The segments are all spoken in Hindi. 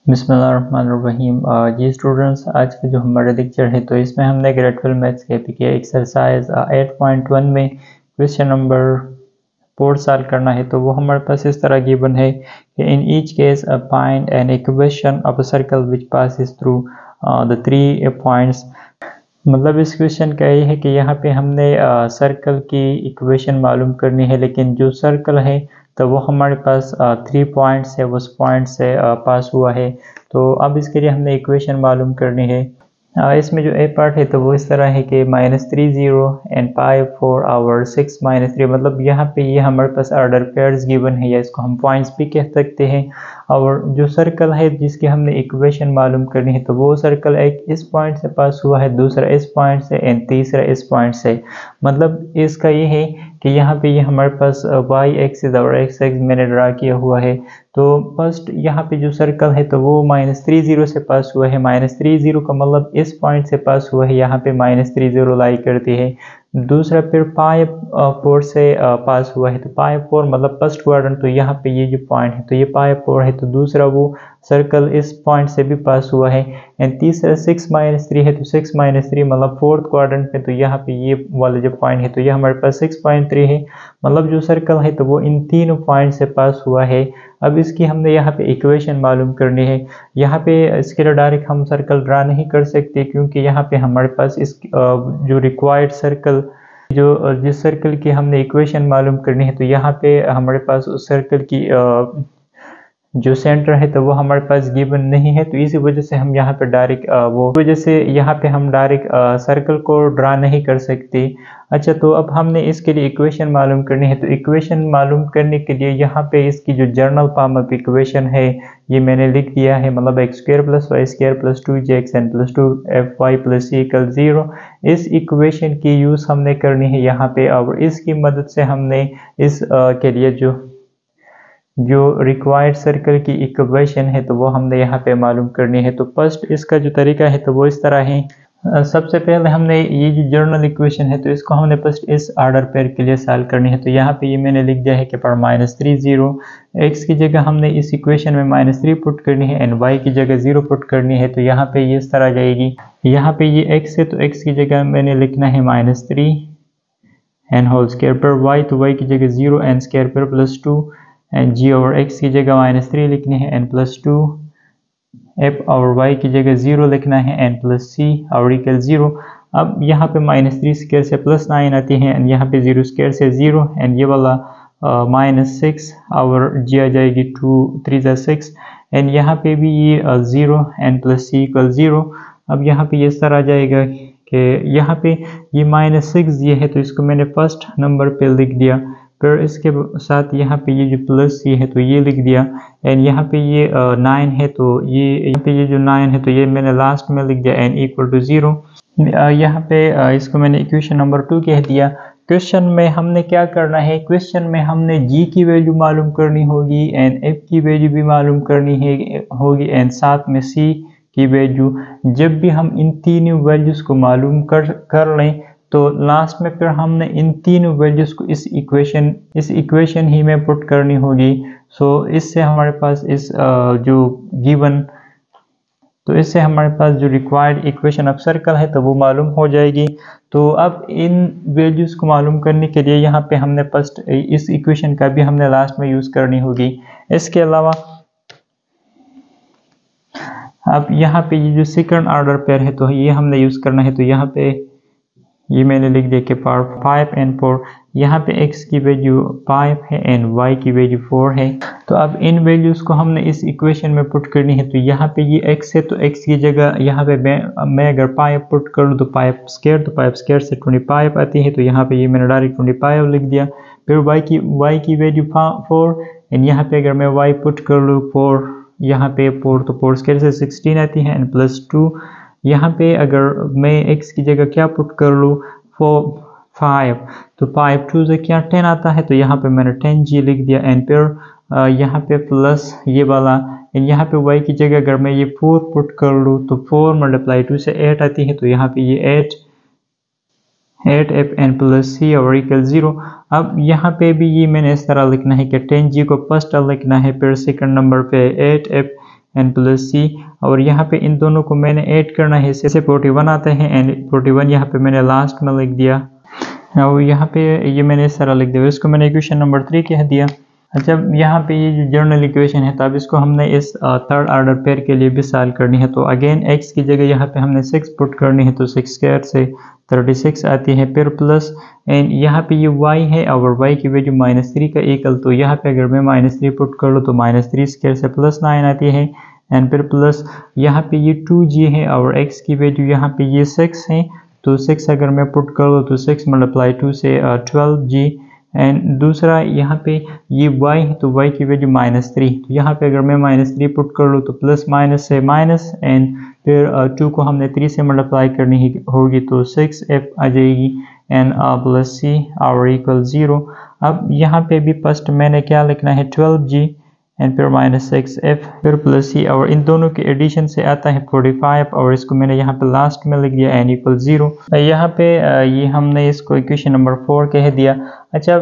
बिस्मिल्लाहिर्रहमानिर्रहीम। जी स्टूडेंट्स, आज का जो हमारा लेक्चर है तो इसमें हमने ग्रेडफुल मैथ्स के एपीके एक्सरसाइज 8.1 में क्वेश्चन नंबर 4 सॉल्व करना है। तो वो हमारे पास इस तरह गिवन है कि in each case find an equation of a circle which passes through the 3 points. मतलब इस क्वेश्चन का ये है कि यहाँ पे हमने सर्कल की इक्वेशन मालूम करनी है, लेकिन जो सर्कल है तो वो हमारे पास 3 पॉइंट्स है, उस पॉइंट से पास हुआ है। तो अब इसके लिए हमने इक्वेशन मालूम करनी है। इसमें जो ए पार्ट है तो वो इस तरह है कि -3 एंड पाई 4 आवर 6 -3। मतलब यहाँ पे ये हमारे पास ऑर्डर पेयर्स गिवन है, या इसको हम पॉइंट्स भी कह सकते हैं। और जो सर्कल है जिसकी हमने इक्वेशन मालूम करनी है तो वो सर्कल एक इस पॉइंट से पास हुआ है, दूसरा इस पॉइंट से एंड तीसरा इस पॉइंट से। मतलब इसका ये है कि यहाँ पे ये हमारे पास y एक्सिस और x एक्सिस मैंने ड्रा किया हुआ है। तो फर्स्ट यहाँ पे जो सर्कल है तो वो -30 से पास हुआ है। -30 का मतलब इस पॉइंट से पास हुआ है, यहाँ पे -30 लाई करती है। दूसरा फिर पाई 4 से पास हुआ है, तो पाई 4 मतलब फर्स्ट क्वाड्रेंट, तो यहाँ पे ये जो पॉइंट है तो ये पाई 4 है। तो दूसरा वो सर्कल इस पॉइंट से भी पास हुआ है। एंड तीसरा 6 -3 है, तो 6 -3 मतलब फोर्थ क्वाड्रेंट में, तो यहाँ पे ये वाला जो पॉइंट है तो ये हमारे पास 6.3 है। मतलब जो सर्कल है तो वो इन तीनों पॉइंट से पास हुआ है। अब इसकी हमने यहाँ पे इक्वेशन मालूम करनी है। यहाँ पे इसके लिए डायरेक्ट हम सर्कल ड्रा नहीं कर सकते, क्योंकि यहाँ पे हमारे पास इस जो रिक्वायर्ड सर्कल, जो जिस सर्कल की हमने इक्वेशन मालूम करनी है तो यहाँ पे हमारे पास उस सर्कल की जो सेंटर है तो वो हमारे पास गिवन नहीं है। तो इसी वजह से हम यहाँ पे डायरेक्ट सर्कल को ड्रा नहीं कर सकते। अच्छा, तो अब हमने इसके लिए इक्वेशन मालूम करनी है। तो इक्वेशन मालूम करने के लिए यहाँ पे इसकी जो जनरल फॉर्म ऑफ इक्वेशन है ये मैंने लिख दिया है। मतलब x² + y² + 2jxn + 2fy + c = 0। इस इक्वेशन की यूज़ हमने करनी है यहाँ पे, और इसकी मदद से हमने इस के लिए जो रिक्वायर्ड सर्कल की इक्वेशन है तो वो हमने यहाँ पे मालूम करनी है। तो फर्स्ट इसका जो तरीका है तो वो इस तरह है। सबसे पहले हमने ये जो जनरल इक्वेशन है तो इसको हमने फर्स्ट इस ऑर्डर पेयर के लिए सॉल्व करनी है। तो यहाँ पे ये मैंने लिख दिया है कि पर -30 x की जगह हमने इस इक्वेशन में -3 पुट करनी है एंड y की जगह 0 पुट करनी है। तो यहाँ पे ये इस तरह जाएगी। यहाँ पे ये x है तो x की जगह मैंने लिखना है -3 एंड होल स्क्वायर पर y, तो y की जगह 0 एंड स्क्वायर पर +2 एंड g और x की जगह -3 लिखनी है एन +2, f और y की जगह 0 लिखना है एन +c और इक्वल 0। अब यहाँ पे -3 स्क्वायर से +9 आती है एंड यहाँ पे 0 स्क्वायर से 0 एंड ये वाला -6 और g आ जाएगी 2 3 6 एंड यहाँ पे भी ये 0 एन +c = 0। अब यहाँ पे ये इस तरह आ जाएगा कि यहाँ पे ये -6 ये है तो इसको मैंने फर्स्ट नंबर पे लिख दिया। फिर इसके साथ यहाँ पे ये जो प्लस ये है तो ये लिख दिया एंड यहाँ पे ये 9 है तो यहाँ पे ये जो 9 है तो ये मैंने लास्ट में लिख दिया एन = 0। यहाँ पे इसको मैंने इक्वेशन नंबर 2 कह दिया। क्वेश्चन में हमने क्या करना है, क्वेश्चन में हमने g की वैल्यू मालूम करनी होगी एंड f की वैल्यू भी मालूम करनी होगी एंड साथ में c की वैल्यू। जब भी हम इन तीनों वैल्यूज को मालूम कर लें तो लास्ट में फिर हमने इन तीनों वैल्यूज को इस इक्वेशन ही में पुट करनी होगी। सो इससे हमारे पास इससे हमारे पास जो रिक्वायर्ड इक्वेशन ऑफ सर्कल है तो वो मालूम हो जाएगी। तो अब इन वैल्यूज को मालूम करने के लिए यहाँ पे हमने फर्स्ट इस इक्वेशन का भी हमने लास्ट में यूज करनी होगी। इसके अलावा अब यहाँ पे ये जो सेकंड ऑर्डर पेयर है तो ये हमने यूज करना है। तो यहाँ पे ये मैंने लिख दिया कि पावर 5 एंड 4, यहाँ पे x की वैल्यू 5 है एंड y की वैल्यू 4 है। तो अब इन वैल्यूज को हमने इस इक्वेशन में पुट करनी है। तो यहाँ पे ये x है तो x की जगह यहाँ पे मैं अगर 5 पुट करूँ तो 5² से 25 आती है। तो यहाँ पे ये मैंने डायरेक्ट 25 लिख दिया। फिर y की वैल्यू 4 एंड यहाँ पे अगर मैं y पुट कर लूँ 4, यहाँ पे 4 तो 4² से 16 आती है एंड +2। यहाँ पे अगर मैं x की जगह क्या पुट कर लूँ 5, तो 5 2 से क्या 10 आता है। तो यहाँ पे मैंने 10g लिख दिया एंड फिर यहाँ पे प्लस ये वाला एंड यहाँ पे y की जगह अगर मैं ये 4 पुट कर लूँ तो 4 × 2 से 8 आती है। तो यहाँ पे ये 8f n + c और इक्वल 0। अब यहाँ पे भी ये मैंने इस तरह लिखना है कि 10g को फर्स्ट लिखना है, फिर सेकंड नंबर पे 8f एंड प्लस सी, और यहाँ पे इन दोनों को मैंने ऐड करना है, इससे 41 आता है एंड 41 यहाँ पे मैंने लास्ट में लिख दिया, और यहाँ पे ये मैंने इस तरह लिख दिया, इसको मैंने इक्वेशन नंबर 3 कह दिया। अच्छा, यहाँ पे ये जो जनरल इक्वेशन है, तब इसको हमने इस थर्ड ऑर्डर पेयर के लिए भी सॉल्व करनी है। तो अगेन x की जगह यहाँ पे हमने 6 पुट करनी है, तो 6 स्क्वायर से 36 आती है, फिर प्लस एंड यहाँ पे ये y है और y की वैल्यू -3 का इक्वल, तो यहाँ पे अगर मैं -3 पुट कर लूँ तो -3 स्क्वायर से +9 आती है, एंड फिर प्लस यहाँ पे ये 2g है और x की वैल्यू यहाँ पे ये 6 है, तो 6 अगर मैं पुट कर लूँ तो 6 मल्टीप्लाई 2 से 12g, एंड दूसरा यहाँ पे ये y है तो y की वैल्यू -3, तो यहाँ पे अगर मैं -3 पुट कर लूँ तो प्लस माइनस से माइनस, एंड फिर 2 को हमने 3 से मल्टीप्लाई करनी होगी तो 6f आ जाएगी, एंड प्लस c और इक्वल 0। अब यहाँ पे भी फर्स्ट मैंने क्या लिखना है 12g एंड फिर -6f फिर प्लस c, और इन दोनों के एडिशन से आता है 45, और इसको मैंने यहाँ पे लास्ट में लिख दिया एन इक्वल 0। यहाँ पे ये हमने इसको इक्वेशन नंबर 4 कह दिया। अच्छा,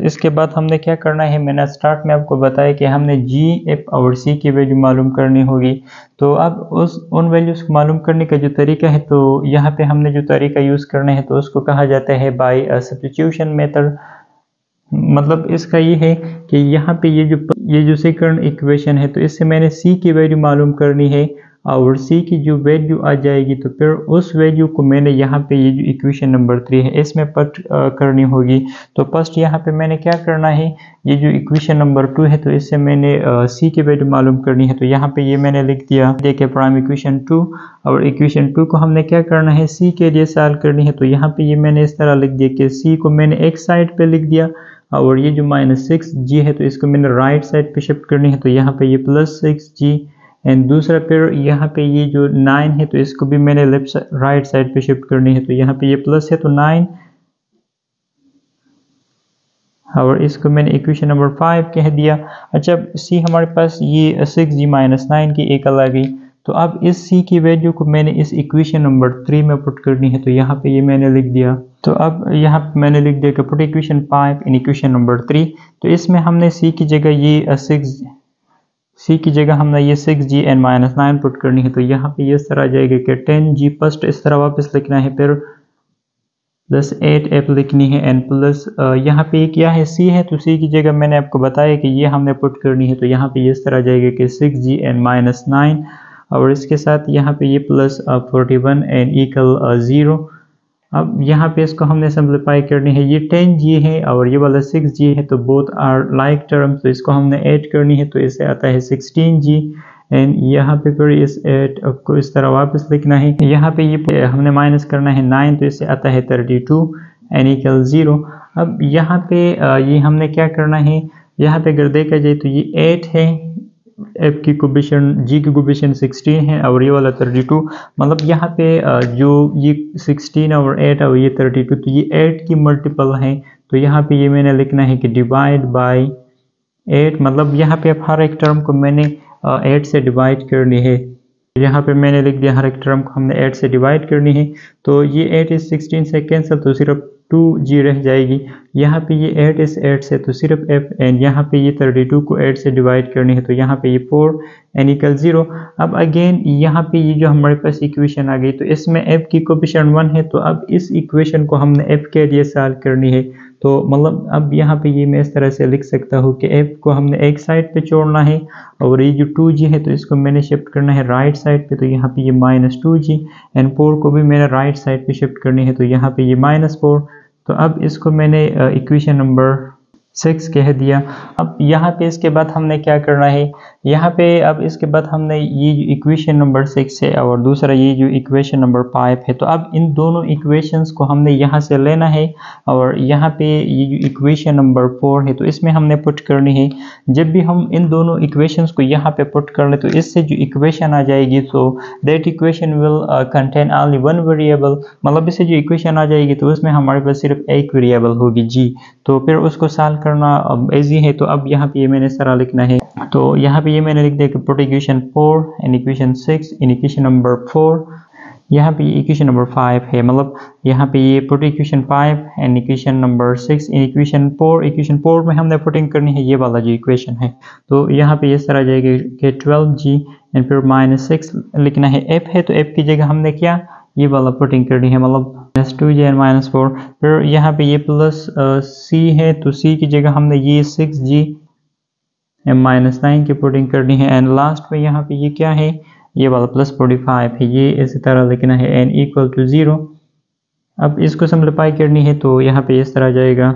इसके बाद हमने क्या करना है, मैंने स्टार्ट में आपको बताया कि हमने g, f और c की वैल्यू मालूम करनी होगी। तो अब उन वैल्यूज को मालूम करने का जो तरीका है, तो यहाँ पे हमने जो तरीका यूज़ करना है तो उसको कहा जाता है बाय सब्स्टिट्यूशन मेथड। मतलब इसका ये है कि यहाँ पे ये जो सेकंड इक्वेशन है, तो इससे मैंने c की वैल्यू मालूम करनी है, और c की जो वैल्यू आ जाएगी तो फिर उस वैल्यू को मैंने यहाँ पे ये जो इक्वेशन नंबर 3 है इसमें पुट करनी होगी। तो फर्स्ट यहाँ पे मैंने क्या करना है, ये जो इक्वेशन नंबर 2 है तो इससे मैंने c की वैल्यू मालूम करनी है, तो यहाँ पे ये मैंने लिख दिया देखिए प्राइम इक्वेशन 2, और इक्वेशन 2 को हमने क्या करना है c के लिए सॉल्व करनी है। तो यहाँ पे ये मैंने इस तरह लिख दिया कि c को मैंने एक साइड पे लिख दिया, और ये जो -6g है तो इसको मैंने राइट साइड पे शिफ्ट करनी है, तो यहाँ पे ये +6g, एंड दूसरा फिर यहाँ पे ये जो 9 है तो इसको भी मैंने राइट साइड पे शिफ्ट करनी है, तो यहाँ पे ये प्लस है तो 9, और इसको मैंने इक्वेशन नंबर 5 कह दिया। अच्छा, c हमारे पास ये 6g - 9 की एक आ गई, तो अब इस c की वैल्यू को मैंने इस इक्वेशन नंबर 3 में पुट करनी है, तो यहाँ पे ये मैंने लिख दिया। तो अब यहाँ पे मैंने लिख दिया कि put equation 5 in equation number 3, तो इसमें हमने c की जगह ये 6g एंड -9 पुट करनी है, तो यहाँ पे ये इस तरह आ जाएगा कि 10g फर्स्ट इस तरह वापस लिखना है, फिर प्लस 8f लिखनी है, एंड प्लस यहाँ पे क्या है c है, तो c की जगह मैंने आपको बताया कि ये हमने पुट करनी है, तो यहाँ पे ये इस तरह आ जाएगा कि 6g एंड -9, और इसके साथ यहाँ पे ये प्लस 41 एंड इक्वल 0। अब यहाँ पे इसको हमने सिंप्लीफाई करनी है, ये 10g है और ये वाला 6g है, तो बोथ आर लाइक टर्म्स, तो इसको हमने ऐड करनी है, तो इससे आता है 16g, एंड यहाँ पे फिर इस 8 को इस तरह वापस लिखना है, यहाँ पे ये हमने माइनस करना है 9, तो इससे आता है 32 एंड इक्वल 0। अब यहाँ पे ये हमने क्या करना है, यहाँ पे अगर देखा जाए तो ये 8 है, f की कोफिशिएंट g की कोफिशिएंट 16 है और ये वाला 32, मतलब यहाँ पे जो ये 16 और 8 और ये 32, तो ये 8 की मल्टीपल है, तो यहाँ पे ये मैंने लिखना है कि डिवाइड बाय 8, मतलब यहाँ पे हर एक टर्म को मैंने 8 से डिवाइड करनी है। यहाँ पे मैंने लिख दिया हर एक टर्म को हमने 8 से डिवाइड करनी है, तो ये 8 इस 16 से कैंसिल, तो सिर्फ 2g रह जाएगी। यहाँ पे ये 8 इस 8 से तो सिर्फ f, एंड यहाँ पे ये 32 को 8 से डिवाइड करनी है, तो यहाँ पे ये 4 एंड इक्वल 0। अब अगेन यहाँ पे ये जो हमारे पास इक्वेशन आ गई, तो इसमें f की कोफिशिएंट 1 है, तो अब इस इक्वेशन को हमने f के लिए सॉल्व करनी है। तो मतलब अब यहाँ पे ये मैं इस तरह से लिख सकता हूँ कि f को हमने एक साइड पे छोड़ना है, और ये जो 2g है तो इसको मैंने शिफ्ट करना है राइट साइड पे, तो यहाँ पे ये -2g, एंड 4 को भी मैंने राइट साइड पे शिफ्ट करनी है, तो यहाँ पे ये -4। तो अब इसको मैंने इक्वेशन नंबर 6 कह दिया। अब यहाँ पे इसके बाद हमने क्या करना है, यहाँ पे अब इसके बाद हमने ये जो इक्वेशन नंबर 6 है और दूसरा ये जो इक्वेशन नंबर 5 है, तो अब इन दोनों इक्वेशंस को हमने यहाँ से लेना है, और यहाँ पे ये जो इक्वेशन नंबर 4 है तो इसमें हमने पुट करनी है। जब भी हम इन दोनों इक्वेशंस को यहाँ पे पुट कर ले, तो इससे जो इक्वेशन आ जाएगी, तो that equation will contain only one variable, मतलब इससे जो इक्वेशन आ जाएगी तो उसमें हमारे पास सिर्फ एक वेरिएबल होगी g, तो फिर उसको सॉल्व करना अब इजी है। तो अब यहाँ पे ये मैंने सारा लिखना है, तो यहाँ पे ये मैंने लिख दिया कि put equation 4 and equation 6 in equation number 4, यहाँ पे इक्वेशन नंबर 5 है, मतलब यहाँ पे ये put equation 5 and equation number 6 in equation 4 में हमने पुटिंग करनी है ये वाला जो इक्वेशन है। तो यहाँ पे इस तरह जाएगा कि 12g एंड फिर -6 लिखना है, f है तो f की जगह हमने क्या ये वाला पुटिंग करनी है, मतलब -2g एंड -4। फिर यहाँ पे ये प्लस c है तो c की जगह हमने ये 6g एंड -9 की पुटिंग करनी है एंड लास्ट में यहाँ पे ये क्या है ये वाला +45 है, ये इसी तरह लिखना है n इक्वल टू 0। अब इसको सिंप्लीफाई करनी है तो यहाँ पे इस तरह जाएगा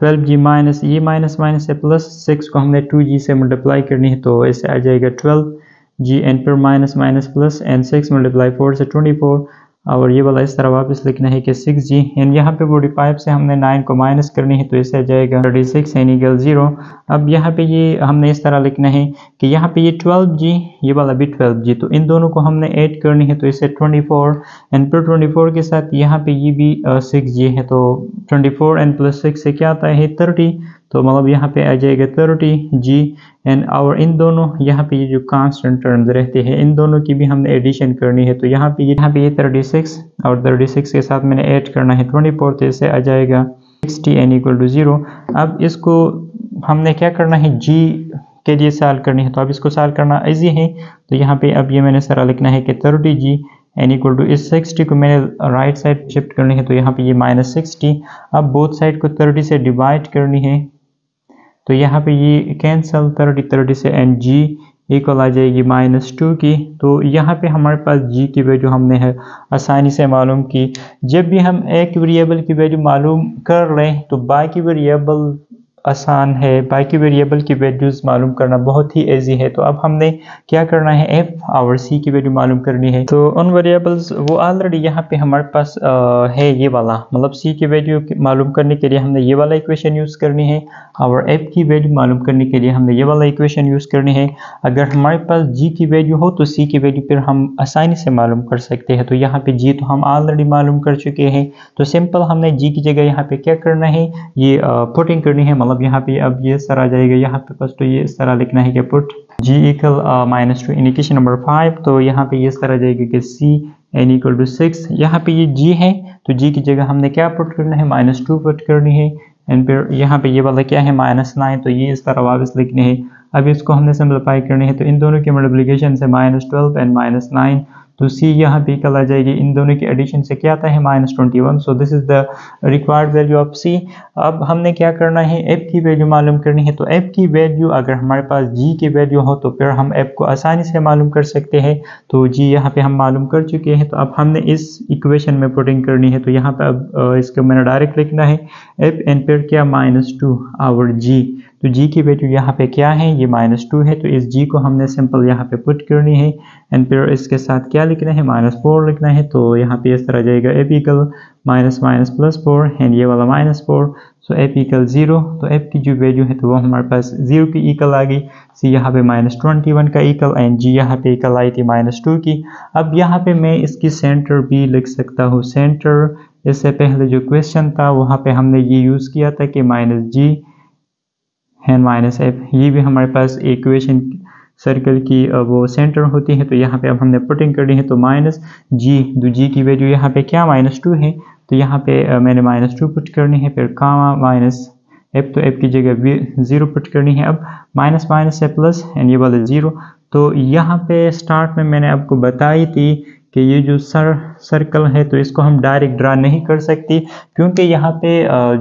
12g माइनस ये माइनस माइनस से प्लस 6 को हमने 2g से मल्टीप्लाई करनी है तो इससे आ जाएगा 12g एंड फिर minus minus plus and 6 multiply 4 से 24 और ये वाला इस तरह वापस लिखना है कि 6g एंड यहाँ पे 45 से हमने 9 को माइनस करनी है तो इससे आ जाएगा 36 एंड इक्वल 0। अब यहाँ पे ये हमने इस तरह लिखना है कि यहाँ पे ये 12g ये वाला भी 12g तो इन दोनों को हमने ऐड करनी है तो इससे 24 एंड फिर 24 के साथ यहाँ पे ये भी 6g है तो 24 एंड प्लस 6 से क्या आता है 30 तो मतलब यहाँ पे आ जाएगा 30g एंड और इन दोनों यहाँ पे ये जो कांस्टेंट टर्म्स रहते हैं इन दोनों की भी हमने एडिशन करनी है तो यहाँ पे ये 36 और 36 के साथ मैंने ऐड करना है 24 तो इससे आ जाएगा 60 एन इक्वल टू 0। अब इसको हमने क्या करना है g के लिए सॉल्व करनी है तो अब इसको सॉल्व करना इजी है तो यहाँ पे अब ये मैंने सारा लिखना है कि 30g एन इक्वल टू इस 60 को मैंने राइट साइड शिफ्ट करनी है तो यहाँ पे ये -60। अब बोथ साइड को 30 से डिवाइड करनी है तो यहाँ पे ये कैंसल 30 से एंड g इक्वल आ जाएगी -2 की। तो यहाँ पे हमारे पास g की वैल्यू हमने है आसानी से मालूम की। जब भी हम एक वेरिएबल की वैल्यू मालूम कर लें तो बाकी वेरिएबल आसान है, बाकी वेरिएबल की वैल्यूज़ मालूम करना बहुत ही इजी है। तो अब हमने क्या करना है f और c की वैल्यू मालूम करनी है तो उन वेरिएबल्स वो ऑलरेडी यहाँ पे हमारे पास है ये वाला, मतलब c की वैल्यू मालूम करने के लिए हमने ये वाला इक्वेशन यूज़ करनी है और f की वैल्यू मालूम करने के लिए हमने ये वाला इक्वेशन यूज़ करनी है। अगर हमारे पास g की वैल्यू हो तो c की वैल्यू फिर हम आसानी से मालूम कर सकते हैं। तो यहाँ पे g तो हम ऑलरेडी मालूम कर चुके हैं तो सिंपल हमने g की जगह यहाँ पे क्या करना है ये पुटिंग करनी है, मतलब यहाँ पे अब ये इस तरह आ जाएगा यहाँ पे बस तो ये इस तरह लिखना है कि put g equal -2 in equation number 5 तो यहाँ पे ये इस तरह जाएगा कि c n इक्वल टू 6। यहाँ पे ये g है तो g की जगह हमने क्या पुट करना है -2 पुट करनी है एंड फिर यहाँ पे ये वाला क्या है -9 तो ये इस तरह वापस लिखने हैं। अब इसको हमने सिंप्लीफाई करनी है तो इन दोनों की मल्टीप्लिकेशन से -12 एंड -9 तो c यहाँ पे इक्वल आ जाएगी इन दोनों की एडिशन से क्या आता है -21। सो this is the required value of c। अब हमने क्या करना है f की वैल्यू मालूम करनी है तो f की वैल्यू अगर हमारे पास g की वैल्यू हो तो फिर हम f को आसानी से मालूम कर सकते हैं। तो g यहाँ पे हम मालूम कर चुके हैं तो अब हमने इस इक्वेशन में पुटिंग करनी है तो यहाँ पे अब इसको मैंने डायरेक्ट लिखना है f एंड फिर क्या -2 और g तो g की वैल्यू यहाँ पे क्या है ये -2 है तो इस g को हमने सिंपल यहाँ पे पुट करनी है एंड फिर इसके साथ क्या लिखना है -4 लिखना है तो यहाँ पे इस तरह जाएगा f इक्वल -4 एंड ये वाला -4 सो f इक्वल 0। तो f की जो वैल्यू है तो वो हमारे पास 0 की इक्वल आ गई, c यहाँ पे -21 का इक्वल एंड g यहाँ पे इक्वल आई थी -2 की। अब यहाँ पे मैं इसकी सेंटर भी लिख सकता हूँ, सेंटर इससे पहले जो क्वेश्चन था वहाँ पे हमने ये यूज़ किया था कि -g एंड -f ये भी हमारे पास इक्वेशन सर्कल की वो सेंटर होती है। तो यहाँ पे अब हमने पुटिंग करनी है तो -g की वैल्यू यहाँ पे क्या -2 है तो यहाँ पे मैंने -2 पुट करनी है फिर कामा -f तो f की जगह 0 पुट करनी है। अब माइनस माइनस से प्लस एंड ये वाला 0। तो यहाँ पे स्टार्ट में मैंने आपको बताई थी कि ये जो सर्कल है तो इसको हम डायरेक्ट ड्रा नहीं कर सकते क्योंकि यहाँ पे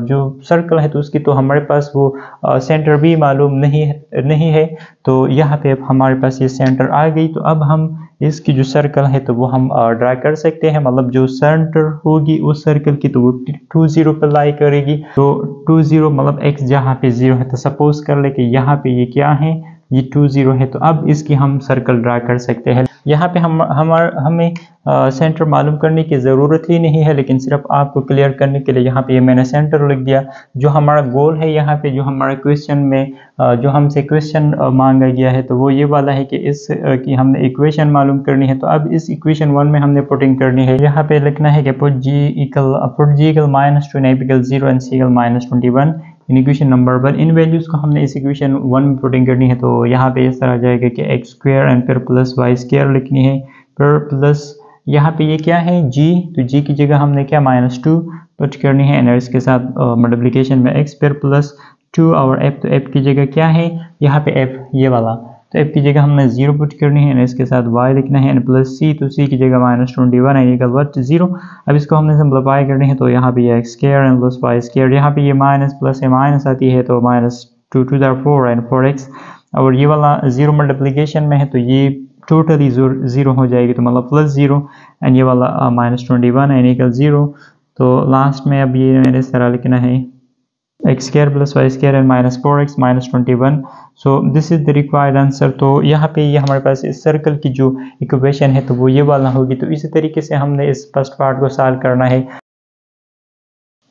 जो सर्कल है तो उसकी तो हमारे पास वो सेंटर भी मालूम नहीं है। तो यहाँ पे अब हमारे पास ये सेंटर आ गई तो अब हम इसकी जो सर्कल है तो वो हम ड्रा कर सकते हैं, मतलब जो सेंटर होगी उस सर्कल की तो वो 20 पर लाई करेगी। तो 20 मतलब x जहाँ पे 0 है तो सपोज कर ले कि यहाँ पे ये क्या है ये 20 है तो अब इसकी हम सर्कल ड्रा कर सकते हैं। यहाँ पे हमें सेंटर मालूम करने की ज़रूरत ही नहीं है, लेकिन सिर्फ आपको क्लियर करने के लिए यहाँ पे ये मैंने सेंटर लिख दिया। जो हमारा गोल है यहाँ पे जो हमारे क्वेश्चन में जो हमसे क्वेश्चन मांगा गया है तो वो ये वाला है कि इस की हमने इक्वेशन मालूम करनी है। तो अब इस इक्वेशन 1 में हमने पुटिंग करनी है, यहाँ पे लिखना है कि put g equal -2 n equal 0 and c equal -21 in equation number 1। In values को हमने इस इक्वेशन 1 में पुटिंग करनी है। तो यहाँ पे इस तरह आ जाएगा कि x² एंड फिर प्लस y² लिखनी है फिर प्लस यहाँ पे ये क्या है g, तो g की जगह हमने क्या -2 पुट करनी है, एंड इसके साथ मल्टीप्लिकेशन में x फिर प्लस 2 और f, तो f की जगह क्या है यहाँ पे f ये वाला, तो f की जगह हमने 0 पुट करनी है, एंड इसके साथ y लिखना है, एंड प्लस c, तो c की जगह -21 है इक्वल व्हाट 0। अब इसको हमने सिंप्लीफाई करनी है, तो यहाँ पे ये x square and plus y square, यहाँ पे ये माइनस प्लस है माइनस आती है, तो -2 to the 4 एंड 4x, और ये वाला 0 मल्टीप्लिकेशन में है तो ये टोटली 0 हो जाएगी, तो मतलब प्लस 0, एंड ये वाला -21 एंड इक्वल 0। तो लास्ट में अब ये मैंने इस तरह लिखना है x square plus y square and -4x -21। So this is the required answer. तो यहाँ पे ये हमारे पास इस सर्कल की जो इक्वेशन है तो वो ये वाला होगी। तो इसी तरीके से हमने इस फर्स्ट पार्ट को सॉल्व करना है।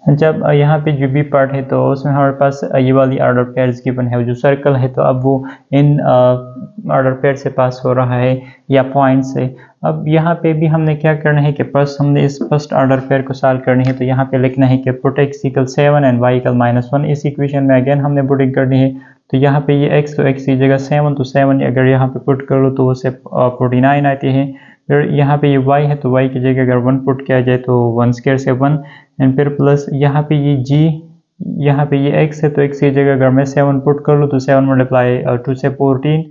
जब यहाँ पे जो बी पार्ट है तो उसमें हमारे पास ये वाली ऑर्डर पेयर्स गिवन है, जो सर्कल है तो अब वो इन ऑर्डर पेयर से पास हो रहा है या पॉइंट से। अब यहाँ पे भी हमने क्या करना है कि फर्स्ट हमने इस फर्स्ट ऑर्डर पेयर को सॉल्व करनी है, तो यहाँ पे लिखना है कि put x equal 7 and y equal -1। इस इक्वेशन में अगेन हमने पुटिंग करनी है, तो यहाँ पे ये x, तो x की जगह 7, तो 7 अगर यहाँ पे पुट कर लो तो उससे 49 आती है। फिर यहाँ पे ये y है, तो y की जगह अगर 1 पुट किया जाए तो 1 स्क्वायर से 1, एंड फिर प्लस यहाँ पे ये g, यहाँ पे ये x है, तो x की जगह अगर मैं 7 पुट कर लूँ तो 7 मल्टीप्लाई 2 से 14,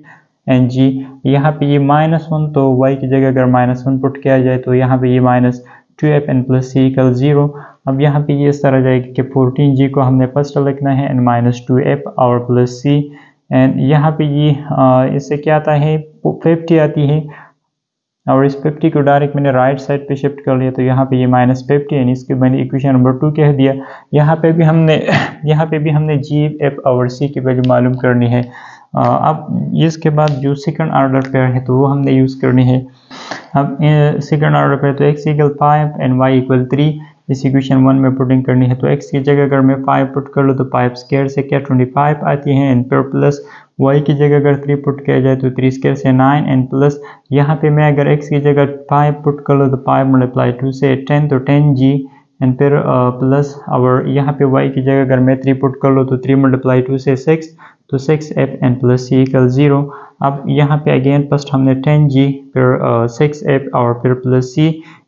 एंड g यहाँ पे ये -1, तो y की जगह अगर -1 पुट किया जाए तो यहाँ पे ये -2f and plus c equal 0। अब यहाँ पे ये इस तरह जाएगी कि 14g को हमने फर्स्ट लिखना है एंड -2f और प्लस c, एंड यहाँ पे ये इससे क्या आता है 50 आती है, और इस 50 को डायरेक्ट मैंने राइट साइड पे शिफ्ट कर लिया, तो यहाँ पे ये -50 एंड इसके मैंने इक्वेशन नंबर 2 कह दिया। यहाँ पे भी हमने g, f और c की वैल्यू मालूम करनी है। अब इसके बाद जो सेकंड ऑर्डर पेयर है तो वो हमने यूज़ करनी है। अब सेकंड ऑर्डर पेयर तो x equal 5 and y equal 3 इस इक्वेशन 1 में पुटिंग करनी है, तो x की जगह अगर मैं 5 पुट कर लूँ तो 5 स्क्वायर से क्या 25 आती है, एंड फिर प्लस y की जगह अगर 3 पुट किया जाए तो 3 स्क्वायर से 9, एंड प्लस यहाँ पे मैं अगर x की जगह 5 पुट कर लूँ तो 5 मल्टीप्लाई 2 से 10, तो 10g, एंड फिर प्लस और यहाँ पे y की जगह अगर मैं 3 पुट कर लूँ तो 3 मल्टीप्लाई 2 से 6, तो 6f and plus c equal 0। अब यहाँ पे अगेन फर्स्ट हमने 10g फिर 6f और फिर प्लस c,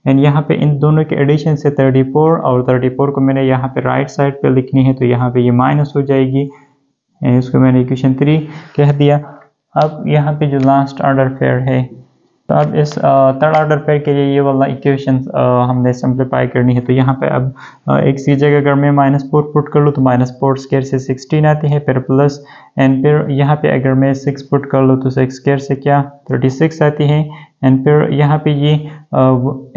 एंड यहाँ पे इन दोनों के एडिशन से 34, और 34 को मैंने यहाँ पे राइट साइड पे लिखनी है, तो यहाँ पे ये माइनस हो जाएगी, इसको मैंने इक्वेशन 3 कह दिया। अब यहाँ पे जो लास्ट ऑर्डर पेयर है, तो अब इस थर्ड ऑर्डर पेयर के लिए ये वाला इक्वेशन हमने सिंप्लीफाई करनी है, तो यहाँ पे अब x की जगह अगर मैं -4 पुट कर लूँ तो -4 स्क्वायर से 16 आती है, फिर प्लस, एंड फिर यहाँ पे अगर मैं 6 पुट कर लूँ तो 6 स्क्वायर से क्या 36 आती है, एंड फिर यहाँ पे ये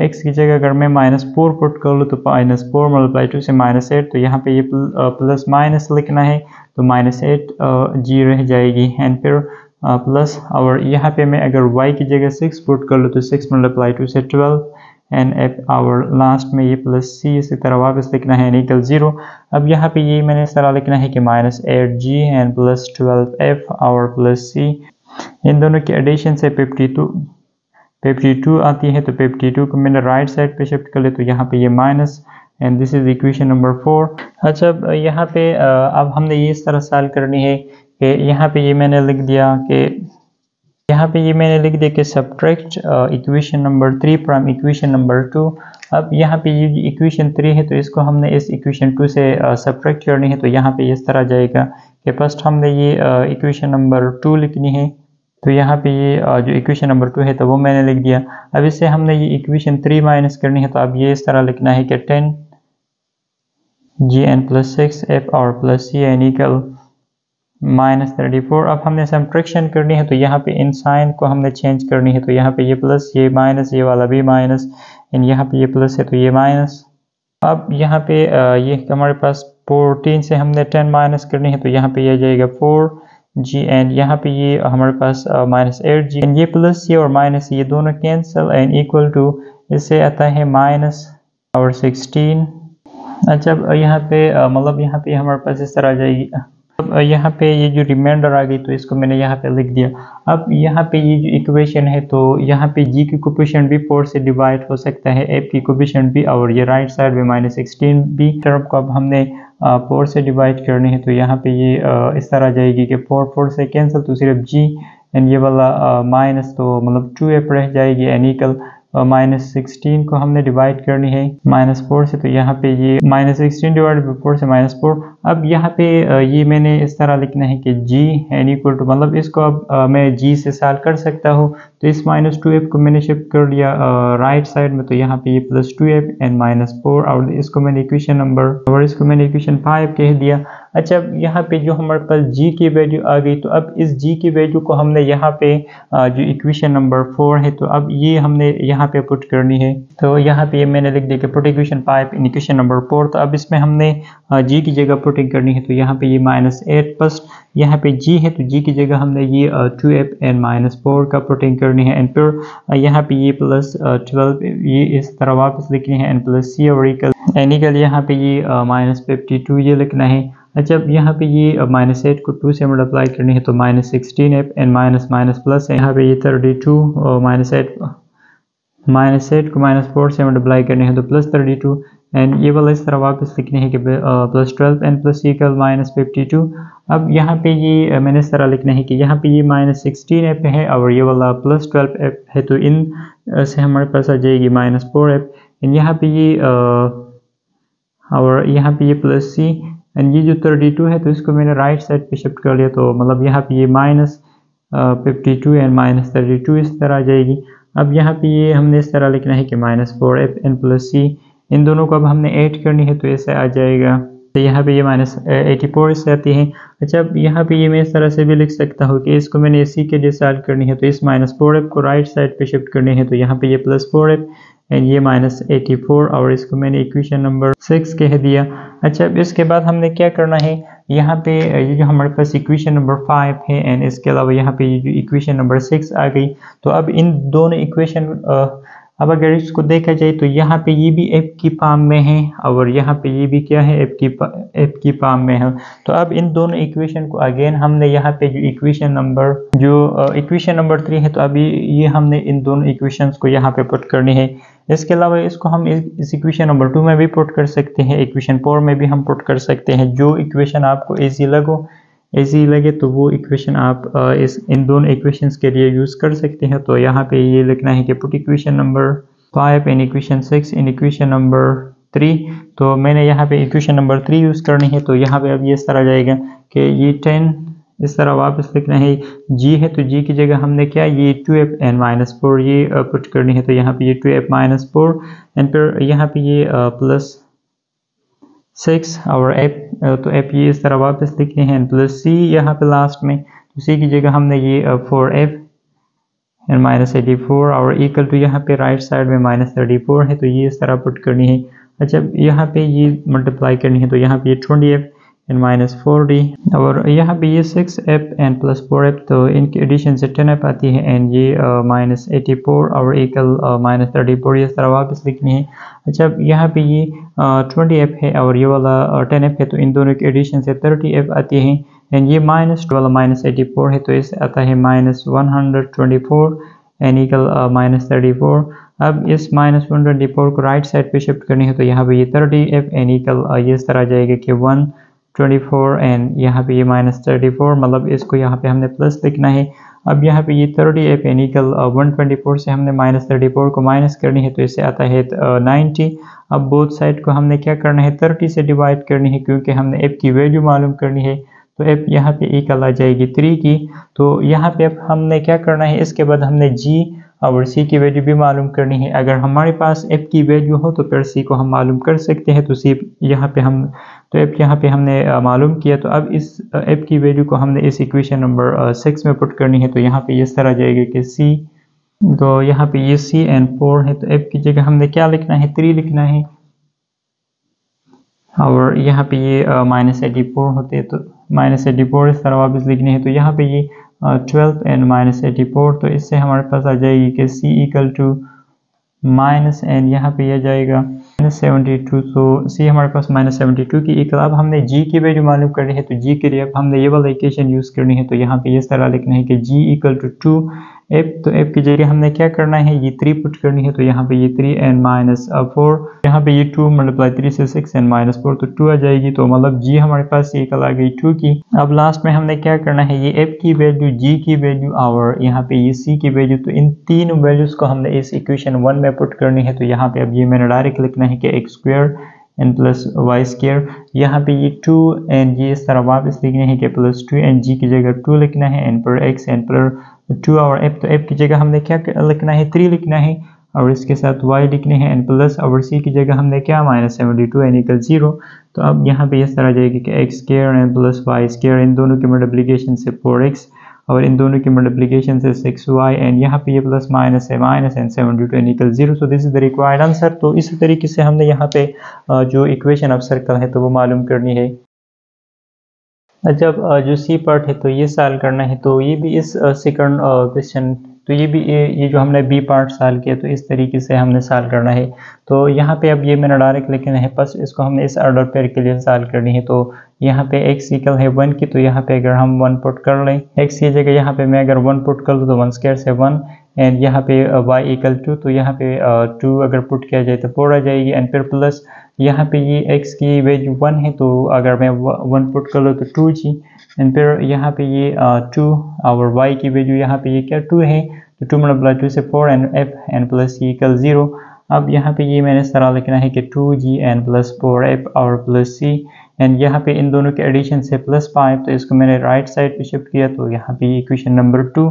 x की जगह अगर मैं -4 पुट कर लूँ तो -4 मल्टीप्लाई 2 से -8, तो यहाँ पे ये प्लस माइनस लिखना है, तो -8 g रह जाएगी, एंड फिर प्लस, और यहाँ पे मैं अगर y की जगह 6 पुट कर लूँ तो 6 मल्टीप्लाई 2 से 12, एंड f और लास्ट में ये प्लस c इसी तरह वापस लिखना है इक्वल 0। अब यहाँ पे ये मैंने इस तरह लिखना है कि -8g एंड प्लस 12f और प्लस c, इन दोनों के एडिशन से 52 आती है, तो 52 को मैंने राइट साइड पे शिफ्ट कर लिया, तो यहाँ पे ये minus, and this is equation number 4। अच्छा, यहाँ पे अब हमने ये इस तरह सॉल्व करनी है कि यहाँ पे ये मैंने लिख दिया कि subtract equation number 3 from equation number 2। अब यहाँ पे ये इक्वेशन 3 है तो इसको हमने इस इक्वेशन 2 से सब्ट्रैक्ट करनी है, तो यहाँ पे इस तरह जाएगा कि फर्स्ट हमने ये इक्वेशन नंबर 2 लिखनी है, तो यहाँ पे ये जो इक्वेशन नंबर 2 है तो वो मैंने लिख दिया। अब इससे हमने ये इक्वेशन 3 माइनस करनी है, तो अब ये इस तरह लिखना है कि 10gn प्लस 6f और प्लस c एन इक्वल -34। अब हमने सब्ट्रैक्शन करनी है, तो यहाँ पे इन साइन को हमने चेंज करनी है, तो यहाँ पे ये प्लस, ये माइनस, ये वाला भी माइनस, एंड यहाँ पे ये प्लस है तो ये माइनस। अब यहाँ पे ये हमारे पास 14 से हमने 10 माइनस करनी है, तो यहाँ पे ये जाएगा 4g, एंड यहाँ पे ये हमारे पास -8g, एंड ये प्लस ये और माइनस ये दोनों कैंसिल, एंड इक्वल टू इससे आता है -16। अच्छा, अब यहाँ पे मतलब यहाँ पे हमारे पास इस तरह आ जाएगी। अब यहाँ पे ये जो रिमाइंडर आ गई तो इसको मैंने यहाँ पे लिख दिया। अब यहाँ पे ये जो इक्वेशन है तो यहाँ पे g की कोफिशिएंट भी 4 से डिवाइड हो सकता है, f की कोफिशिएंट भी, और ये राइट साइड में -16 भी टर्म को अब हमने 4 से डिवाइड करनी है, तो यहाँ पे ये इस तरह जाएगी कि 4 से कैंसिल, तो सिर्फ g एंड ये वाला माइनस, तो मतलब 2f रह जाएगी, एन इक्वल -16 को हमने डिवाइड करनी है -4 से, तो यहाँ पे ये -16 डिवाइड बाई 4 से -4। अब यहाँ पे ये मैंने इस तरह लिखना है कि g एन इक्वल टू, मतलब इसको अब मैं g से सॉल्व कर सकता हूँ। तो इस -2f को मैंने शिफ्ट कर लिया राइट साइड में, तो यहाँ पे ये +2f एंड -4, और इसको मैंने इक्वेशन नंबर, और इसको मैंने इक्वेशन 5 कह दिया। अच्छा, यहाँ पे जो हमारे पास g की वैल्यू आ गई, तो अब इस g की वैल्यू को हमने यहाँ पे जो इक्वेशन नंबर 4 है, तो अब ये हमने यहाँ पे पुट करनी है। तो यहाँ पे मैंने लिख दिया कि put equation 5 in equation number 4। तो अब इसमें हमने g की जगह पुटिंग करनी है, तो यहाँ पे ये -8 प्लस यहाँ पे g है, तो g की जगह हमने ये 2f एंड -4 का पुटिंग करनी है, एंड फिर यहाँ पे ये +12 ये इस तरह वापस लिखनी है, एंड प्लस c और इक्वल यहाँ पे ये -52 ये लिखना है। अच्छा, अब यहाँ पे ये -8 को 2 से मल्टीप्लाई करनी है, तो -16f एंड माइनस प्लस है यहाँ पे ये 32 -8 को -4 से मल्टीप्लाई करनी है, तो +32, एंड ये वाला इस तरह वापस लिखने है कि +12 एंड प्लस इक्वल -52। अब यहाँ पे ये मैंने इस तरह लिखना है कि यहाँ पे ये -16f है और ये वाला +12f है, तो इन से हमारे पास आ जाएगी -4f, एंड यहाँ पे ये और यहाँ पे ये +c, एंड ये जो 32 है तो इसको मैंने राइट साइड पे शिफ्ट कर लिया, तो मतलब यहाँ पे ये -52 एंड -32 इस तरह आ जाएगी। अब यहाँ पे ये हमने इस तरह लिखना है कि -4f एंड प्लस c, इन दोनों को अब हमने ऐड करनी है, तो ऐसे आ जाएगा। तो यहाँ पे ये -84 इससे आती है। अच्छा, अब यहाँ पे ये मैं इस तरह से भी लिख सकता हूँ कि इसको मैंने c के लिए सॉल्व करनी है, तो इस -4f को राइट साइड पे शिफ्ट करनी है, तो यहाँ पे ये +4f एंड ये -84, और इसको मैंने इक्वेशन नंबर 6 कह दिया। अच्छा, अब इसके बाद हमने क्या करना है, यहाँ पे ये जो हमारे पास इक्वेशन नंबर 5 है, एंड इसके अलावा यहाँ पे ये जो इक्वेशन नंबर 6 आ गई, तो अब इन दोनों इक्वेशन अब अगर इसको देखा जाए तो यहाँ पे ये भी f की फॉर्म में है और यहाँ पे ये भी क्या है, f की फॉर्म में है। तो अब इन दोनों इक्वेशन को अगेन हमने यहाँ पे जो इक्वेशन नंबर 3 है, तो अभी ये हमने इन दोनों इक्वेशंस को यहाँ पे पुट करनी है। इसके अलावा इसको हम इस इक्वेशन नंबर 2 में भी पुट कर सकते हैं, इक्वेशन 4 में भी हम पुट कर सकते हैं। जो इक्वेशन आपको इजी लगे तो वो इक्वेशन आप इन दोनों इक्वेशंस के लिए यूज़ कर सकते हैं। तो यहाँ पे ये लिखना है कि put equation number 5 in equation 6 in equation number 3। तो मैंने यहाँ पे इक्वेशन नंबर 3 यूज़ करनी है, तो यहाँ पे अब ये इस तरह जाएगा कि ये 10 इस तरह वापस लिखना है। g है तो g की जगह हमने क्या, ये 2f एंड -4 ये पुट करनी है, तो यहाँ पे ये 2f -4 एंड फिर यहाँ पे ये +6 और f, तो f ये इस तरह वापस लिखने हैं, प्लस c यहाँ पे लास्ट में, तो c की जगह हमने ये 4f एंड -84 और इक्वल टू यहाँ पे राइट साइड में -34 है, तो ये इस तरह पुट करनी है। अच्छा, यहाँ पे ये मल्टीप्लाई करनी है, तो यहाँ पे ये 20f एंड -40 और यहाँ पे ये 6f एंड +4f, तो इनकी एडिशन से 10f आती है, एंड ये -84 और इक्वल -34 इस तरह वापस लिखनी है। अच्छा, यहाँ पे ये 20f है और ये वाला 10f है, तो इन दोनों की एडिशन से 30f आती है, एंड ये -2 वाला -84 है, तो इससे आता है -124 एंड इक्वल -34। अब इस -124 को राइट साइड पे शिफ्ट करनी है, तो यहाँ पे ये 30f एंड इक्वल ये इस तरह जाएगा कि 124 एंड यहाँ पे ये -34, मतलब इसको यहाँ पे हमने प्लस लिखना है। अब यहाँ पे ये 30f एंड इक्वल 124 से हमने -34 को माइनस करनी है, तो इससे आता है 90। अब बोथ साइड को हमने क्या करना है, 30 से डिवाइड करनी है, क्योंकि हमने f की वैल्यू मालूम करनी है, तो f यहाँ पे इक्वल आ जाएगी 3 की। तो यहाँ पे अब हमने क्या करना है, इसके बाद हमने g और c की वैल्यू भी मालूम करनी है। अगर हमारे पास f की वैल्यू हो तो फिर c को हम मालूम कर सकते हैं, तो c यहाँ पे f यहाँ पे हमने मालूम किया। तो अब इस f की वैल्यू को हमने इस इक्वेशन नंबर 6 में पुट करनी है, तो यहाँ पे इस तरह जाएगा कि c, तो यहाँ पे ये c एंड 4 है, तो f की जगह हमने क्या लिखना है, 3 लिखना है, और यहाँ पे ये -84 होते हैं, तो -84 इस तरह वापस लिखनी है, तो यहाँ पे ये 12 एंड -84, तो इससे हमारे पास आ जाएगी कि c equal to minus and यहाँ पे यह जाएगा -72, तो c हमारे पास -72 की इक्वल। अब हमने g की वैल्यू मालूम करनी है, तो g के लिए अब हमने ये वाला इक्वेशन यूज़ करनी है, तो यहाँ पे इस तरह लिखना है कि g इक्वल टू 2 एफ, तो एफ की जगह हमने क्या करना है, ये 3 पुट करनी है, तो यहाँ पे ये 3 एंड माइनस 4, यहाँ पे ये 2 मल्टीप्लाई 3 से 6 एंड माइनस 4, तो 2 आ जाएगी। तो मतलब जी हमारे पास ये कल आ गई 2 की। अब लास्ट में हमने क्या करना है, ये एफ की वैल्यू, जी की वैल्यू और यहाँ पे ये सी की वैल्यू, तो इन तीन वैल्यूज को हमने इस इक्वेशन 1 में पुट करनी है। तो यहाँ पे अब ये मैंने डायरेक्ट लिखना है कि x square n plus y square, यहाँ पे ये 2 एंड ये इस तरह वापस लिखना है कि प्लस 2 एंड जी की जगह 2 लिखना है, एन पर एक्स एन पर 2 और एफ, तो एफ की जगह हमने क्या लिखना है, 3 लिखना है और इसके साथ y लिखने हैं एन प्लस, और सी की जगह हमने क्या -72 एन इक्वल 0। तो अब यहाँ पे इस तरह जाएगी कि x square n plus y square, इन दोनों की मल्टीप्लिकेशन से 4x और इन दोनों की मल्टीप्लिकेशन से 6y एंड यहाँ पे ये प्लस माइनस है minus and 72 n equal 0। So this is the required answer. तो इसी तरीके से हमने यहाँ पे जो इक्वेशन ऑफ सर्कल है तो वो मालूम करनी है। जब जो सी पार्ट है तो ये सॉल्व करना है, तो ये भी इस सेकंड क्वेश्चन, तो ये भी ये जो हमने बी पार्ट सॉल्व किया तो इस तरीके से हमने सॉल्व करना है। तो यहाँ पे अब ये मैंने डायरेक्ट लिखना है, बस इसको हमने इस ऑर्डर पेयर के लिए सॉल्व करनी है। तो यहाँ पे x इक्वल है 1 की, तो यहाँ पे अगर हम 1 पुट कर लें, x की जगह यहाँ पे मैं अगर 1 पुट कर लूँ तो 1 स्क्वायर से 1 एंड यहाँ पे y इक्वल 2, तो यहाँ पे 2 अगर पुट किया जाए तो 4 आ जाएगी एंड फिर प्लस यहाँ पे ये x की वैल्यू 1 है, तो अगर मैं 1 पुट कर लूँ तो 2g एंड फिर यहाँ पे ये 2 और y की वैल्यू यहाँ पे ये क्या 2 है, तो 2 मल्टीप्लाई 2 से 4 and f n plus c equal 0। अब यहाँ पे ये मैंने इस तरह लिखना है कि 2g एन प्लस 4f और प्लस c एंड यहाँ पे इन दोनों के एडिशन से प्लस 5, तो इसको मैंने राइट साइड पे शिफ्ट किया, तो यहाँ पे इक्वेशन नंबर 2।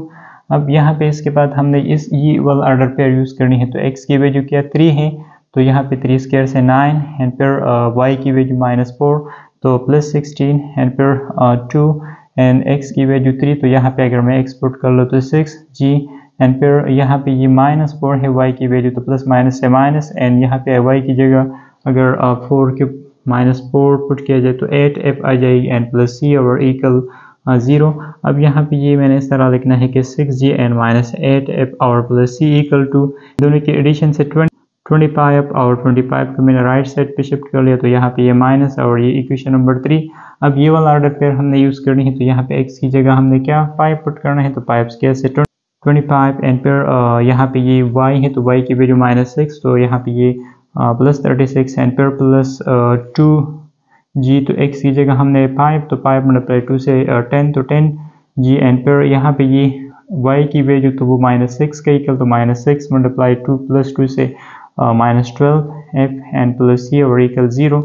अब यहाँ पे इसके बाद हमने इस ये वाला ऑर्डर पेयर यूज़ करनी है, तो x की वैल्यू क्या 3 है, तो यहाँ पे 3 स्क्वायर से 9 एंड फिर y की वैल्यू -4 तो प्लस 16 एंड फिर 2 एंड x की वैल्यू 3, तो यहाँ पे अगर मैं x पुट कर लो तो 6g एंड फिर यहाँ पे ये -4 है y की वैल्यू, तो प्लस माइनस से माइनस एंड यहाँ पे y की जगह अगर 4 के -4 पुट किया जाए तो 8f आ जाएगी एंड प्लस c और इक्वल 0। अब यहाँ पे ये मैंने इस तरह लिखना है कि 6g एंड -8f और प्लस c इक्वल टू दोनों के एडिशन से 25 और 25 को मैंने राइट साइड पे शिफ्ट कर लिया, तो यहाँ पे ये माइनस और ये इक्वेशन नंबर 3। अब ये वाला ऑर्डर पेयर हमने यूज़ करनी है, तो यहाँ पे x की जगह हमने क्या 5 पुट करना है, तो 5 स्क्वायर से 25 एंड फिर यहाँ पे ये y है, तो y की वैल्यू -6, तो यहाँ पे ये प्लस 36 एंड फिर प्लस 2g, तो x की जगह हमने 5, तो 5 मल्टीप्लाई 2 से 10, तो 10g एंड फिर यहाँ पे ये y की वैल्यू तो वो -6 का इक्वल, तो -6 मल्टीप्लाई 2 प्लस 2 से -12f एंड प्लस c और इक्वल 0।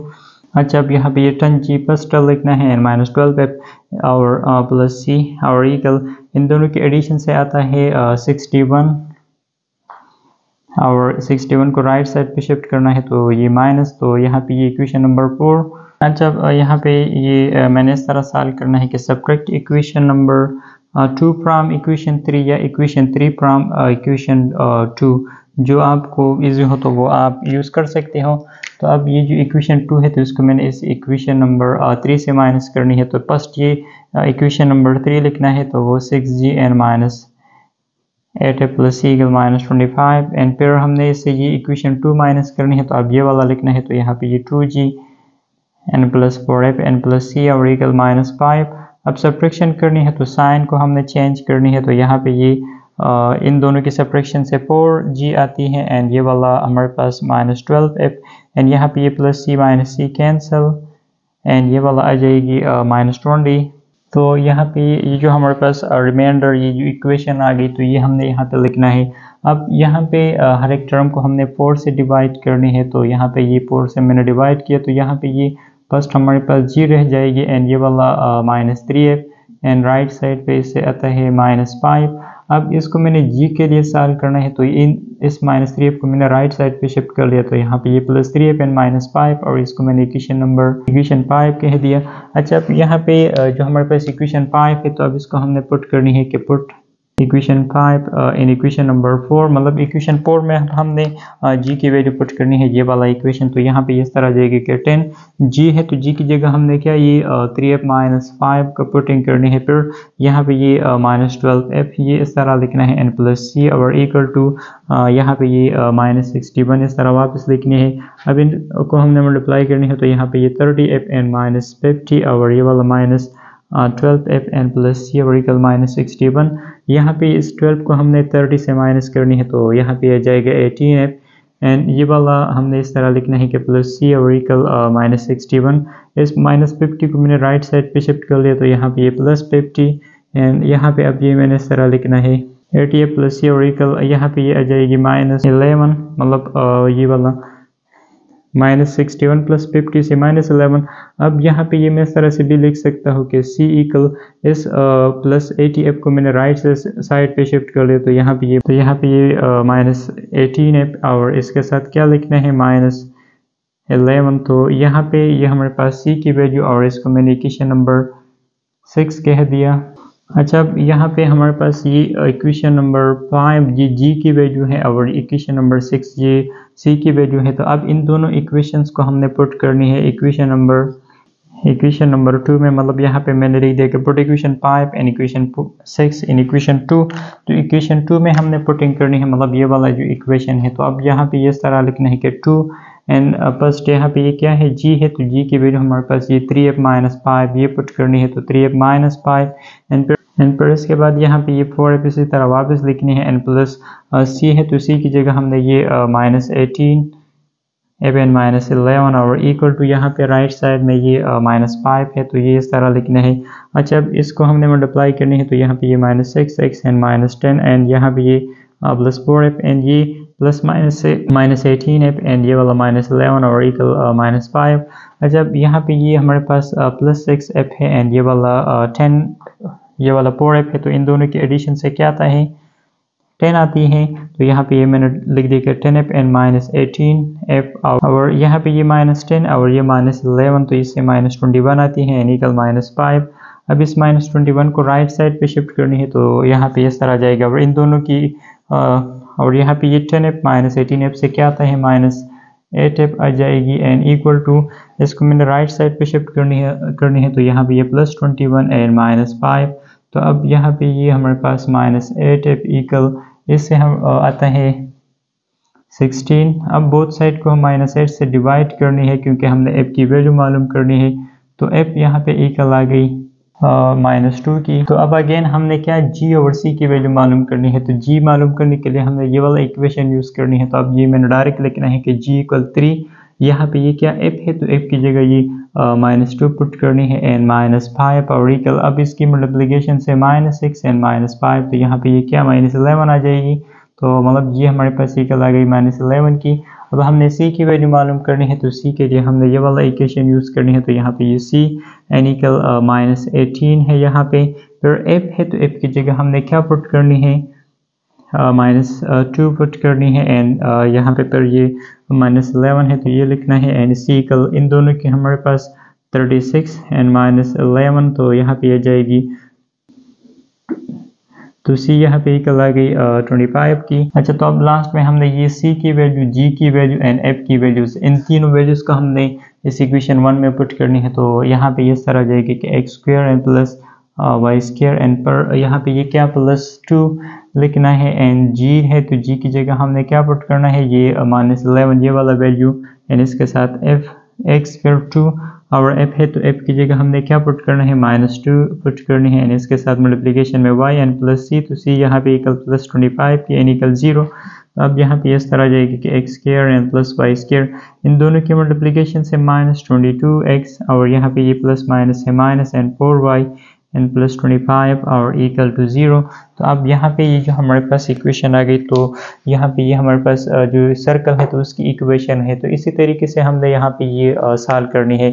अच्छा, अब यहाँ पे ये 10g प्लस 12 लिखना है एंड -12f और प्लस c और इक्वल, इन दोनों के एडिशन से आता है 61 और 61 को राइट साइड पे शिफ्ट करना है, तो ये माइनस, तो यहाँ पे ये इक्वेशन नंबर 4। अच्छा, यहाँ पे ये मैंने इस तरह सॉल्व करना है कि subtract equation number 2 from equation 3 या इक्वेशन 3 फ्रॉम इक्वेशन 2, जो आपको इजी हो तो वो आप यूज़ कर सकते हो। तो अब ये जो इक्वेशन 2 है तो इसको मैंने इस इक्वेशन नंबर 3 से माइनस करनी है, तो फर्स्ट ये इक्वेशन नंबर 3 लिखना है, तो वो 6g and -8f plus c equal -25 and फिर हमने इससे ये इक्वेशन 2 माइनस करनी है, तो अब ये वाला लिखना है, तो यहाँ पे ये 2g n plus 4f n plus c और इक्वल -5। अब सब्ट्रैक्शन करनी है, तो साइन को हमने चेंज करनी है, तो यहाँ पे ये इन दोनों की सब्ट्रैक्शन से 4g आती है एंड ये वाला हमारे पास -12f एंड यहाँ पे ये plus c minus c cancel and ये वाला आ जाएगी -20। तो यहाँ पे ये जो हमारे पास रिमाइंडर ये जो इक्वेशन आ गई, तो ये हमने यहाँ पे लिखना है। अब यहाँ पे हर एक टर्म को हमने 4 से डिवाइड करनी है, तो यहाँ पे ये 4 से मैंने डिवाइड किया, तो यहाँ पे ये फर्स्ट हमारे पास g रह जाएगी एंड ये वाला -3f एंड राइट साइड पे इससे आता है -5। अब इसको मैंने g के लिए सॉल्व करना है, तो इस -3f को मैंने राइट साइड पे शिफ्ट कर लिया, तो यहाँ पे ये +3f एंड -5 और इसको मैंने इक्वेशन 5 कह दिया। अच्छा, अब यहाँ पे जो हमारे पास इक्वेशन 5 है, तो अब इसको हमने पुट करनी है कि put equation 5 in equation number 4, मतलब इक्वेशन 4 में हमने g की वैल्यू पुट करनी है, ये वाला इक्वेशन। तो यहाँ पे इस तरह जाएगी कि 10g है, तो g की जगह हमने क्या ये 3f -5 का पुटिंग करनी है, फिर यहाँ पे ये -12f ये इस तरह लिखना है एन प्लस c और इक्वल टू यहाँ पे ये -61 इस तरह वापस लिखनी है। अब इनको हमने मल्टीप्लाई करनी है, तो यहाँ पे ये 30f एंड -50 और ये वाला 12f n प्लस सी और इक्वल -61। यहाँ पे इस 12 को हमने 30 से माइनस करनी है, तो यहाँ पे आ जाएगा 18f एंड ये वाला हमने इस तरह लिखना है कि प्लस सी और इक्वल -61। इस -50 को मैंने राइट साइड पे शिफ्ट कर लिया, तो यहाँ पे ये +50 एंड यहाँ पे अब ये मैंने इस तरह लिखना है 80f प्लस सी और इक्वल, यहाँ पे ये आ जाएगी -11, मतलब ये वाला -61 प्लस 50 से -11। अब यहाँ पे ये मैं इस तरह से भी लिख सकता हूँ कि C इक्वल इस प्लस 80f को मैंने राइट साइड पे शिफ्ट कर लिया, तो यहाँ पे ये -18f और इसके साथ क्या लिखना है -11। तो यहाँ पे ये हमारे पास C की वैल्यू और इसको मैंने इक्वेशन नंबर 6 कह दिया। अच्छा, अब यहाँ पे हमारे पास ये इक्वेशन नंबर 5 ये G की वैल्यू है और इक्वेशन नंबर 6 ये C की वैल्यू है। तो अब इन दोनों इक्वेशंस को हमने पुट करनी है इक्वेशन नंबर 2 में, मतलब यहाँ पे मैंने लिख दिया कि put equation 5 and equation 6 in equation 2। तो इक्वेशन 2 में हमने पुटिंग करनी है, मतलब ये वाला जो इक्वेशन है। तो अब यहाँ पे इस तरह लिखना है कि 2 एंड फर्स्ट यहाँ पे ये क्या है G है, तो G की वैल्यू हमारे पास ये 3f - 5 ये पुट करनी है, तो 3f - 5 एंड फिर इसके बाद यहाँ पे ये 4f इसी तरह वापस लिखनी है एंड प्लस C है, तो C की जगह हमने ये -18 f n -11 और इक्वल टू यहाँ पे राइट साइड में ये -5 है, तो ये इस तरह लिखना है। अच्छा, अब इसको हमने मल्टीप्लाई करनी है, तो यहाँ पे ये -6x एंड -10 एंड यहाँ पे ये प्लस 4f एंड ये प्लस -18f एंड ये वाला -11 और इक्वल -5। अच्छा, अब यहाँ पे ये हमारे पास प्लस 6f है एंड ये वाला 10 ये वाला 4f है, तो इन दोनों की एडिशन से क्या आता है 10 आती है। तो यहाँ पे ये मैंने लिख दिया कि 10f एंड -18f और यहाँ पे ये -10 और ये -11, तो इससे -21 आती है एंड इक्वल -5। अब इस -21 को राइट साइड पे शिफ्ट करनी है, तो यहाँ पे इस तरह जाएगा और इन दोनों की और यहाँ पे ये 10f -18f से क्या आता है -8f आ जाएगी एंड इक्वल टू इसको मैंने राइट साइड पे शिफ्ट करनी है, तो यहाँ पे ये +21 एंड -5। तो अब यहाँ पे ये हमारे पास -8f इक्वल इससे हम आता है 16। अब बोथ साइड को हम -8 से डिवाइड करनी है क्योंकि हमने f की वैल्यू मालूम करनी है, तो f यहाँ पे इक्वल आ गई -2 की। तो अब अगेन हमने क्या G और C की वैल्यू मालूम करनी है, तो G मालूम करने के लिए हमने ये वाला इक्वेशन यूज़ करनी है। तो अब ये मैंने डायरेक्ट लिखना है कि G इक्वल 3, यहाँ पे ये क्या f है, तो f की जगह ये -2 पुट करनी है एंड -5 और इक्वल, अब इसकी मल्टीप्लिकेशन से -6 एंड -5, तो यहाँ पे ये क्या -11 आ जाएगी। तो मतलब ये हमारे पास इक्वल आ गई -11 की। अब हमने C की वैल्यू मालूम करनी है, तो C के लिए हमने ये वाला इक्वेशन यूज़ करनी है, तो यहाँ पे ये C एन इक्वल -18 है यहाँ पे। फिर f है, तो f की जगह हमने क्या पुट करनी है -2 पुट करनी है एंड यहाँ पे फिर ये -11 है, तो ये लिखना है एंड C इक्वल इन दोनों की हमारे पास 36 एंड -11, तो यहाँ पे आ जाएगी, तो C यहाँ पे इक्वल आ गई 25 की। अच्छा, तो अब लास्ट में हमने ये C की वैल्यू, G की वैल्यू एंड F की वैल्यूज, इन तीनों वैल्यूज को हमने इस इक्वेशन 1 में पुट करनी है। तो यहाँ पे इस तरह जाएगी कि x² and plus y² and पर यहाँ पे ये क्या +2 लिखना है एंड G है, तो G की जगह हमने क्या पुट करना है ये -11 ये वाला वैल्यू एंड इसके साथ x फिर 2 और f है, तो f की जगह हमने क्या पुट करना है -2 पुट करनी है एंड इसके साथ मल्टीप्लिकेशन में y एंड प्लस c, तो c यहाँ पे इक्वल +25 की एन इक्वल 0। अब यहाँ पे इस तरह जाएगी कि x² एंड प्लस y², इन दोनों की मल्टीप्लिकेशन से -22x और यहाँ पे ये प्लस माइनस है माइनस एंड 4y एंड +25 और इक्वल टू 0। तो अब यहाँ पे ये जो हमारे पास इक्वेशन आ गई, तो यहाँ पे ये हमारे पास जो सर्कल है तो उसकी इक्वेशन है। तो इसी तरीके से हमने यहाँ पे ये सॉल्व करनी है।